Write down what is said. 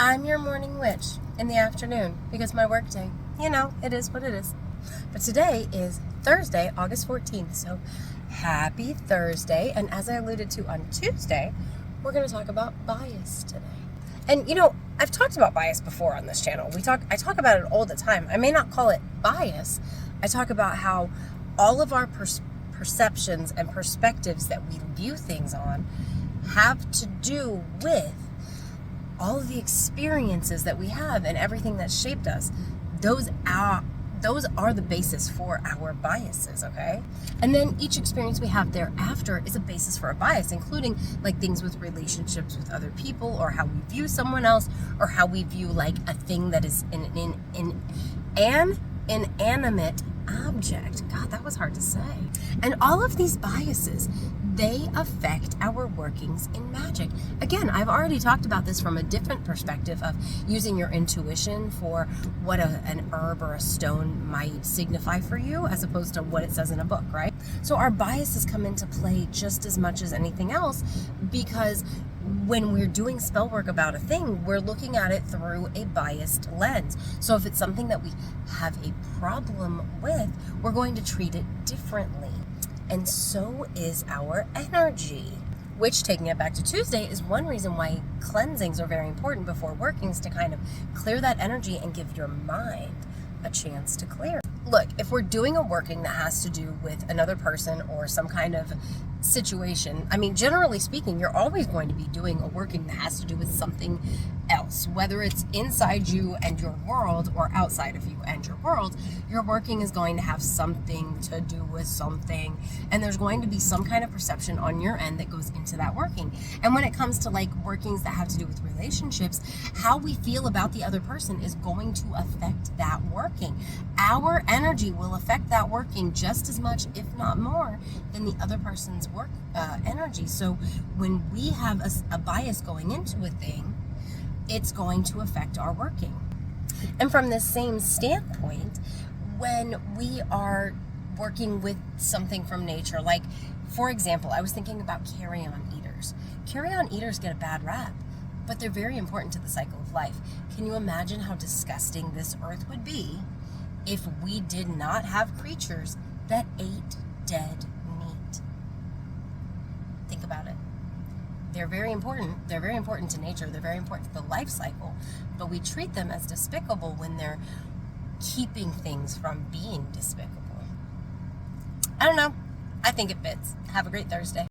I'm your morning witch in the afternoon because my work day, it is what it is. But today is Thursday, August 14th, so happy Thursday. And as I alluded to on Tuesday, we're going to talk about bias today. And I've talked about bias before on this channel. I talk about it all the time. I may not call it bias. I talk about how all of our perceptions and perspectives that we view things on have to do with all of the experiences that we have and everything that's shaped us. Those are the basis for our biases, okay? And then each experience we have thereafter is a basis for a bias, including like things with relationships with other people, or how we view someone else, or how we view like a thing that is an inanimate object. God, that was hard to say. And all of these biases, they affect our workings in magic. Again, I've already talked about this from a different perspective of using your intuition for what an herb or a stone might signify for you, as opposed to what it says in a book, right? So our biases come into play just as much as anything else, because when we're doing spell work about a thing, we're looking at it through a biased lens. So if it's something that we have a problem with, we're going to treat it differently. And so is our energy. Which, taking it back to Tuesday, is one reason why cleansings are very important before workings, to kind of clear that energy and give your mind a chance to clear. Look, if we're doing a working that has to do with another person or some kind of situation, generally speaking, you're always going to be doing a working that has to do with something else. Whether it's inside you and your world or outside of you and your world, your working is going to have something to do with something. And there's going to be some kind of perception on your end that goes into that working. And when it comes to like workings that have to do with relationships, how we feel about the other person is going to affect that working. Our energy will affect that working just as much, if not more, than the other person's work energy. So when we have a bias going into a thing, it's going to affect our working. And from this same standpoint, when we are working with something from nature, like, for example, I was thinking about carry-on eaters. Carry-on eaters get a bad rap, but they're very important to the cycle of life. Can you imagine how disgusting this earth would be if we did not have creatures that ate dead meat? Think about it. They're very important. They're very important to nature. They're very important to the life cycle. But we treat them as despicable when they're keeping things from being despicable. I don't know. I think it fits. Have a great Thursday.